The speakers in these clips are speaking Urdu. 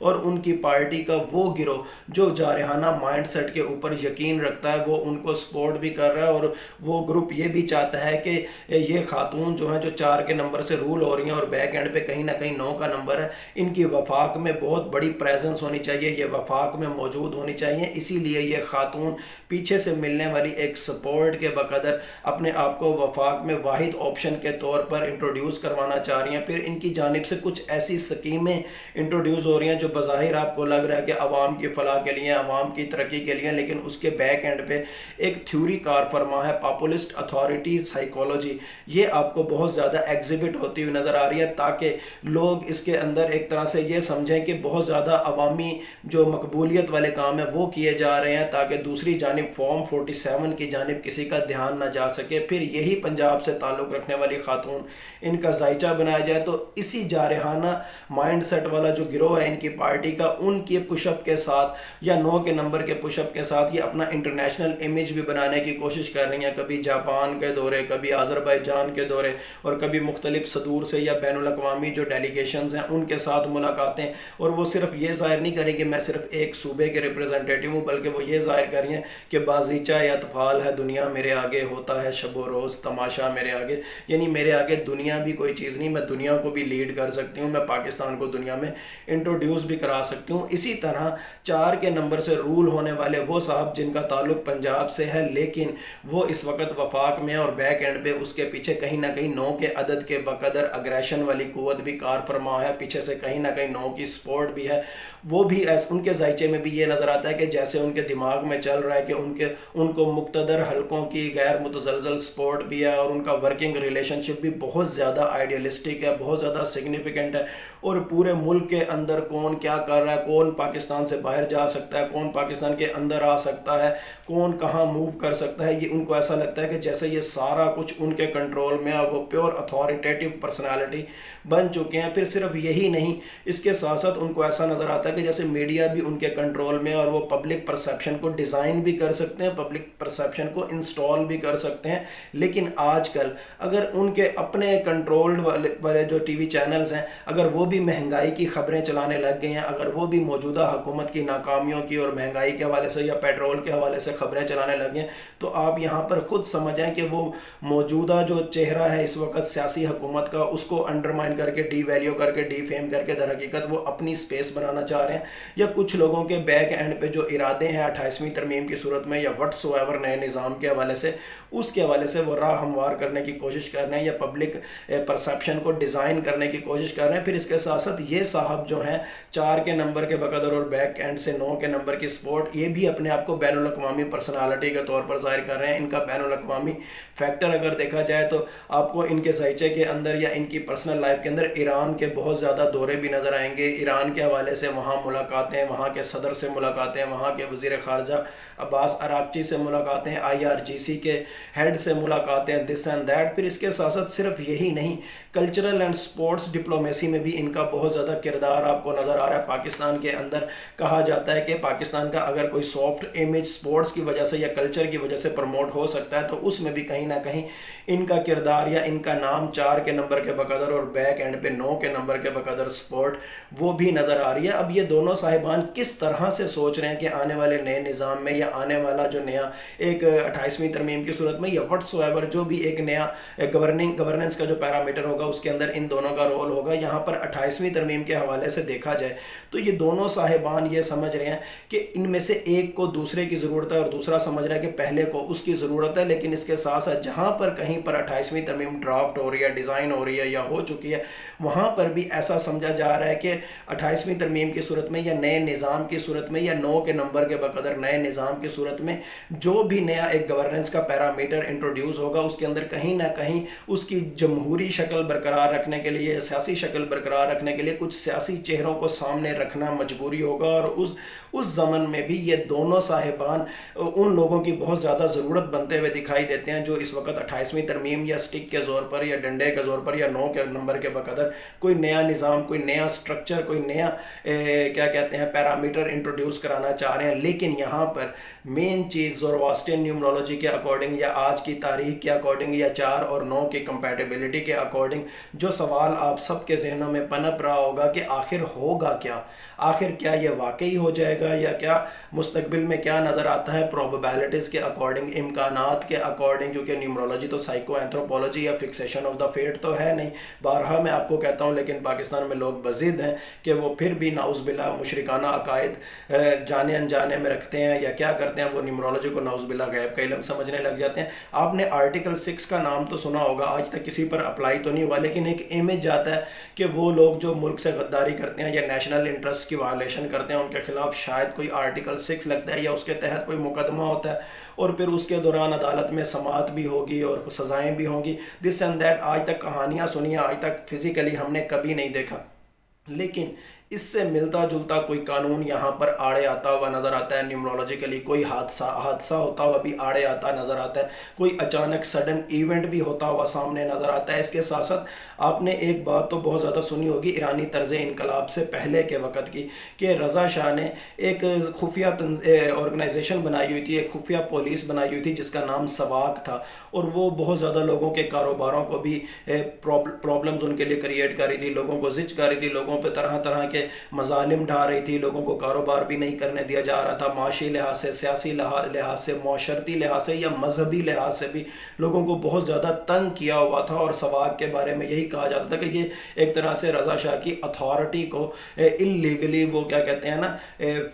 اور ان کی پارٹی کا وہ گروہ جو جارحانہ مائنڈ سیٹ کے اوپر یقین رکھتا ہے وہ ان کو سپورٹ بھی کر رہا ہے، اور وہ گروپ یہ بھی چاہتا ہے کہ یہ خاتون جو ہیں جو 4 کے نمبر سے رول ہو رہی ہیں اور بیک اینڈ پہ کہیں نہ کہیں 9 کا نمبر ہے، ان کی وفاق میں بہت بڑی پریزنس ہونی چاہیے، یہ وفاق میں موجود ہونی چاہیے، اسی لیے یہ خاتون پیچھے سے ملنے والی ایک سپورٹ کے بقدر اپنے آپ کو وفاق میں واحد آپشن کے طور پر انٹروڈیوس کروانا چاہ رہی ہیں۔ پھر ان کی جانب سے کچھ ایسی سکیمیں انٹروڈیوس ہو رہی ہیں جو بظاہر آپ کو لگ رہا ہے کہ عوام کی فلاح کے لیے، عوام کی ترقی کے لیے، لیکن اس کے بیک اینڈ پہ ایک تھیوری کار فرما ہے، پاپولسٹ اتھارٹی سائیکولوجی، یہ آپ کو بہت زیادہ ایگزیبٹ ہوتی ہوئی نظر آ رہی ہے، تاکہ لوگ اس کے اندر ایک طرح سے یہ سمجھیں کہ بہت زیادہ عوامی جو مقبولیت والے کام ہیں وہ کیے جا رہے ہیں، تاکہ دوسری جانب فارم 47 کی جانب کسی کا دھیان نہ جا سکے۔ پھر یہی پنجاب سے تعلق رکھنے والی خاتون، ان کا ذائچہ بنایا جائے تو اسی جارحانہ مائنڈ سیٹ والا جو گروہ ہے ان کی پارٹی کا، ان کے پش اپ کے ساتھ یا 9 کے نمبر کے پش اپ کے ساتھ یہ اپنا انٹرنیشنل امیج بھی بنانے کی کوشش کر رہی ہیں، کبھی جاپان کے دورے، کبھی آذربائیجان کے دورے، اور کبھی مختلف صدور سے یا بین الاقوامی جو ڈیلیگیشنز ہیں ان کے ساتھ ملاقاتیں، اور وہ صرف یہ ظاہر نہیں کریں کہ میں صرف ایک صوبے کے ریپرزنٹیٹیو ہوں، بلکہ وہ یہ ظاہر کر رہی ہیں کہ بازیچہ یا اطفال ہے دنیا میرے آگے، ہوتا ہے شب و روز تماشا میرے آگے، یعنی میرے آگے دنیا بھی کوئی چیز نہیں، میں دنیا کو بھی لیڈ کر سکتی ہوں، میں پاکستان کو دنیا میں انٹروڈیوس بھی کرا سکتی ہوں۔ اسی طرح 4 کے نمبر سے رول ہونے والے وہ صاحب جن کا تعلق پنجاب سے ہے لیکن وہ اس وقت وفاق میں اور بیک اینڈ پہ اس کے پیچھے کہیں نہ کہیں 9 کے عدد کے بقدر اگریشن والی قوت بھی کار فرما ہے، پیچھے سے کہیں نہ کہیں 9 کی سپورٹ بھی ہے، وہ بھی ان کے ذائچے میں بھی یہ نظر آتا ہے کہ جیسے ان کے دماغ میں چل رہا ہے کہ ان کو مقتدر حلقوں کی غیر متزلزل سپورٹ بھی ہے، اور ان کا ورکنگ ریلیشن شپ بھی بہت زیادہ آئیڈیلسٹک ہے، بہت زیادہ سگنیفیکنٹ ہے، اور پورے ملک کے اندر کون کیا کر رہا ہے، کون پاکستان سے باہر جا سکتا ہے، کون پاکستان کے اندر آ سکتا ہے، کون کہاں موو کر سکتا ہے، یہ ان کو ایسا لگتا ہے کہ جیسے یہ سارا کچھ ان کے کنٹرول میں ہے، وہ پیور اتھارٹیٹیو پرسنالٹی بن چکے ہیں۔ پھر صرف یہی نہیں، اس کے ساتھ ساتھ ان کو ایسا نظر آتا ہے کہ جیسے میڈیا بھی ان کے کنٹرول میں ہے، اور وہ پبلک پرسیپشن کو ڈیزائن بھی کر سکتے ہیں، پبلک پرسیپشن کو انسٹال بھی کر سکتے ہیں، لیکن آج کل اگر ان کے اپنے کنٹرولڈ والے جو ٹی وی چینلز ہیں اگر وہ بھی مہنگائی کی خبریں چلانے لگ گئے ہیں، اگر وہ بھی موجودہ حکومت کی ناکامیوں کی اور مہنگائی کے حوالے سے یا پیٹرول کے حوالے سے خبریں چلانے لگے ہیں، تو آپ یہاں پر خود سمجھیں کہ وہ موجودہ جو چہرہ ہے اس وقت سیاسی حکومت کا، اس کو انڈرمائن کر کے، ڈی ویلیو کر کے، ڈی فیم کر کے در حقیقت وہ اپنی سپیس بنانا چاہ رہے ہیں، یا کچھ لوگوں کے بیک اینڈ پہ جو ارادے ہیں 28ویں ترمیم کی صورت میں یا وٹس ایور نئے نظام کے حوالے سے، اس کے حوالے سے وہ راہ ہموار کرنے کی کوشش کر رہے ہیں یا پبلک پرسیپشن کو ڈیزائن کرنے کی کوشش کر رہے ہیں۔ پھر اس کے ساتھ ساتھ یہ صاحب جو ہیں 4 کے نمبر کے بقدر اور بیک اینڈ سے 9 کے نمبر کی سپورٹ، یہ بھی اپنے آپ کو بین الاقوامی پرسنالٹی کے طور پر ظاہر کر رہے ہیں۔ ان کا بین الاقوامی فیکٹر اگر دیکھا جائے تو آپ کو ان کے ذائچے کے اندر یا ان کی پرسنل لائف کے اندر ایران کے بہت زیادہ دورے بھی نظر آئیں گے، ایران کے حوالے سے وہاں ملاقاتیں، وہاں کے صدر سے ملاقاتیں، وہاں کے وزیر خارجہ عباس عراقچی سے ملاقاتیں، IRGC کے ہیڈ سے ملاقاتیں، دس اینڈ دیٹ۔ پھر اس کے ساتھ ساتھ صرف یہی نہیں، کلچرل اینڈ سپورٹس ڈپلومیسی میں بھی ان کا بہت زیادہ کردار آپ کو نظر آ رہا ہے۔ پاکستان کے اندر کہا جاتا ہے کہ پاکستان کا اگر کوئی سافٹ امیج سپورٹس کی وجہ سے یا کلچر کی وجہ سے پروموٹ ہو سکتا ہے تو اس میں بھی کہیں نہ کہیں ان کا کردار یا ان کا نام 4 کے نمبر کے بقدر اور بیک اینڈ پہ 9 کے نمبر کے بقدر سپورٹ وہ بھی نظر آ رہی ہے۔ اب یہ دونوں صاحبان کس طرح سے سوچ رہے ہیں کہ آنے والے نئے نظام میں یا آنے والا جو نیا ایک 28ویں ترمیم کی صورت میں یا وٹس ایور جو بھی ایک نیا گورننس کا جو پیرامیٹر ہوگا اس کے اندر ان دونوں کا رول ہوگا، یہاں پر 28ویں ترمیم کے حوالے سے دیکھا جائے تو یہ دونوں صاحبان یہ سمجھ رہے ہیں کہ ان میں سے ایک کو دوسرے کی ضرورت ہے اور دوسرا سمجھ رہا ہے کہ پہلے کو اس کی ضرورت ہے، لیکن اس کے ساتھ ساتھ جہاں پر کہیں پر 28ویں ترمیم ڈرافٹ ہو رہی ہے، ڈیزائن ہو رہی ہے یا ہو چکی ہے، وہاں پر بھی ایسا سمجھا جا رہا ہے کہ 28ویں ترمیم کی صورت میں یا نئے نظام کی صورت میں یا 9 کے نمبر کے بقدر نئے نظام کی صورت میں جو بھی نیا ایک گورننس کا پیرامیٹر انٹروڈیوس ہوگا اس کے اندر کہیں نہ کہیں اس کی جمہوری شکل برقرار رکھنے کے لیے، سیاسی شکل برقرار رکھنے کے لیے کچھ سیاسی چہروں کو سامنے رکھنا مجبوری ہوگا، اور اس زمن میں بھی یہ دونوں صاحبان ان لوگوں کی بہت زیادہ ضرورت بنتے ہوئے دکھائی دیتے ہیں جو اس وقت 28ویں ترمیم یا سٹک کے زور پر یا ڈنڈے کے زور پر یا 9 کے نمبر کے بقدر کوئی نیا نظام، کوئی نیا سٹرکچر، کوئی نیا کیا کہتے ہیں پیرامیٹر انٹروڈیوس کرانا چاہ رہے ہیں۔ لیکن یہاں پر مین چیز زورواسٹین نیومرولوجی کے اکارڈنگ یا آج کی تاریخ کے اکارڈنگ یا 4 اور 9 کی کمپیٹیبلٹی کے اکارڈنگ جو سوال آپ سب کے ذہنوں میں پنپ رہا ہوگا کہ آخر ہوگا کیا، آخر کیا یہ واقعی ہو جائے گا یا کیا مستقبل میں کیا نظر آتا ہے پروبیبلٹیز کے اکارڈنگ، امکانات کے اکارڈنگ، کیونکہ نیومرولوجی تو سائیکو اینتھروپولوجی یا فکسیشن آف دا فیٹ تو ہے نہیں. بارہا میں آپ کو کہتا ہوں، لیکن پاکستان میں لوگ بضد ہیں کہ وہ پھر بھی نعوذ باللہ مشرکانہ عقائد جانے انجانے میں رکھتے ہیں یا کیا کرتے ہیں، وہ نیومرولوجی کو نعوذ باللہ غیب کا علم سمجھنے لگ جاتے ہیں. آپ نے آرٹیکل 6 کا نام تو سنا ہوگا، آج تک کسی پر اپلائی تو نہیں ہوا، لیکن ایک امیج آتا ہے کہ وہ لوگ جو ملک سے غداری کرتے ہیں یا نیشنل انٹرسٹ کی وائلیشن کرتے ہیں، ان کے خلاف شاید کوئی آرٹیکل 6 لگتا ہے یا اس کے تحت کوئی مقدمہ ہوتا ہے، اور پھر اس کے دوران عدالت میں سماعت بھی ہوگی اور سزائیں بھی ہوں گی. دس اینڈ دیٹ آج تک کہانیاں سنی ہیں، آج تک فزیکلی ہم نے کبھی نہیں دیکھا، لیکن اس سے ملتا جلتا کوئی قانون یہاں پر آڑے آتا ہوا نظر آتا ہے. نیومرولوجیکلی کوئی حادثہ ہوتا ہوا بھی آڑے آتا نظر آتا ہے، کوئی اچانک سڈن ایونٹ بھی ہوتا ہوا سامنے نظر آتا ہے. اس کے ساتھ ساتھ آپ نے ایک بات تو بہت زیادہ سنی ہوگی ایرانی طرز انقلاب سے پہلے کے وقت کی، کہ رضا شاہ نے ایک خفیہ آرگنائزیشن بنائی ہوئی تھی، ایک خفیہ پولیس بنائی ہوئی تھی جس کا نام سواک تھا، اور وہ بہت زیادہ لوگوں کے کاروباروں کو بھی پرابلمز ان کے لیے کریٹ کر رہی تھی، لوگوں کو زچ کر رہی تھی، لوگوں پہ طرح طرح کے مظالم ڈھا رہی تھی، لوگوں کو کاروبار بھی نہیں کرنے دیا جا رہا تھا، معاشی لحاظ سے، سیاسی لحاظ سے، معاشرتی لحاظ سے یا مذہبی لحاظ سے بھی لوگوں کو بہت زیادہ تنگ کیا ہوا تھا. اور سواک کے بارے میں یہی کہا جاتا تھا کہ یہ ایک طرح سے رضا شاہ کی اتھارٹی کو اللیگلی وہ کیا کہتے ہیں نا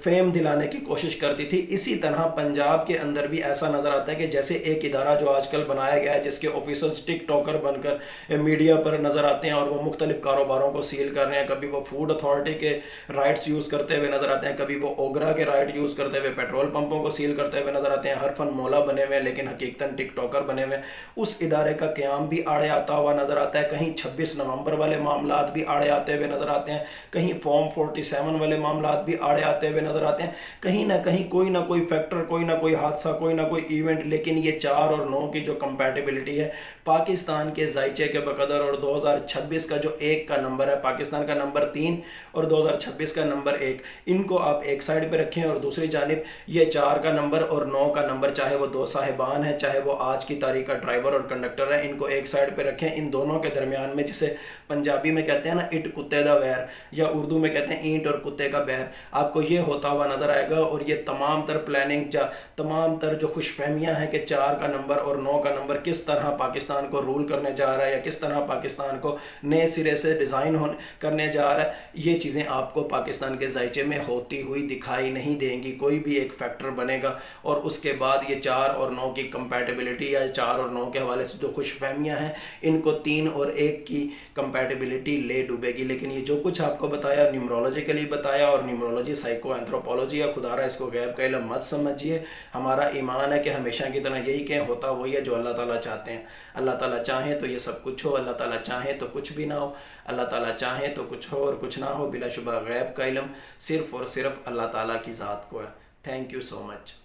فیم دلانے کی کوشش کرتی تھی. اسی طرح پنجاب کے اندر بھی ایسا نظر آتا ہے کہ جیسے ایک ادارہ جو آج کل بنایا گیا ہے جس کے آفیسرز ٹک ٹاکر بن کر میڈیا پر نظر آتے ہیں اور وہ مختلف کاروباروں کو سیل کر رہے ہیں، کبھی وہ فوڈ اتھارٹی کے رائٹس یوز کرتے ہوئے نظر آتے ہیں، کبھی وہ اوگرا کے رائٹ یوز کرتے ہوئے پیٹرول پمپوں کو سیل کرتے ہوئے نظر آتے ہیں، ہر فن مولا بنے ہوئے لیکن حقیقتاً ٹک ٹاکر بنے ہوئے. اس ادارے کا قیام بھی آڑے آتا ہوا نظر آتا ہے. کہیں 26 نومبر والے معاملات بھی آڑے آتے ہوئے نظر آتے ہیں، کہیں فارم 47 والے معاملات بھی آڑے آتے ہوئے نظر آتے ہیں. کہیں نہ کہیں کوئی نہ کوئی فیکٹر، کوئی نہ کوئی حادثہ، کوئی نہ کوئی ایونٹ، لیکن یہ 4 اور 9 کی جو کمپیٹیبلٹی ہے پاکستان کے ذائچے کے بقدر، اور 2026 کا جو 1 کا نمبر ہے، پاکستان کا نمبر 3 اور 2026 کا نمبر 1، ان کو آپ ایک سائڈ پہ رکھیں، اور دوسری جانب یہ 4 کا نمبر اور 9 کا نمبر، چاہے وہ 2 صاحبان ہیں، چاہے وہ آج کی تاریخ کا ڈرائیور اور کنڈکٹر ہے، ان کو ایک سائڈ پہ رکھیں. ان دونوں کے درمیان میں، جسے پنجابی میں کہتے ہیں نا اٹ کتے دا ویر، یا اردو میں کہتے ہیں اینٹ اور کتے کا بیر، آپ کو یہ ہوتا ہوا نظر آئے گا. اور یہ تمام تر پلاننگ، تمام تر جو خوش فہمیاں ہیں کہ 4 کا نمبر اور 9 کا نمبر کس طرح پاکستان کو رول کرنے جا رہا ہے یا کس طرح پاکستان کو نئے سرے سے ڈیزائن کرنے جا رہا ہے، یہ چیزیں آپ کو پاکستان کے ذائچے میں ہوتی ہوئی دکھائی نہیں دیں گی. کوئی بھی ایک فیکٹر بنے گا اور اس کے بعد یہ 4 اور 9 کی کمپیٹیبلٹی یا 4 اور 9 کے حوالے سے جو خوش فہمیاں ہیں ان کو 3 اور 1 کی کمپیٹیبلٹی لے ڈوبے گی. لیکن یہ جو کچھ آپ کو بتایا نیومرولوجیکلی بتایا، اور نیومرولوجی سائیکو اینتھروپولوجی یا خدا رہا اس کو غیب کا علم مت سمجھیے. ہمارا ایمان ہے کہ ہمیشہ کی طرح یہی کہ ہوتا وہی ہے جو اللہ تعالیٰ چاہتے ہیں. اللہ تعالیٰ چاہیں تو یہ سب کچھ ہو، اللہ تعالیٰ چاہیں تو کچھ بھی نہ ہو، اللہ تعالیٰ چاہیں تو کچھ ہو اور کچھ نہ ہو. بلا شبہ غیب کا علم صرف اور صرف اللہ تعالیٰ کی ذات کو ہے. Thank you so much.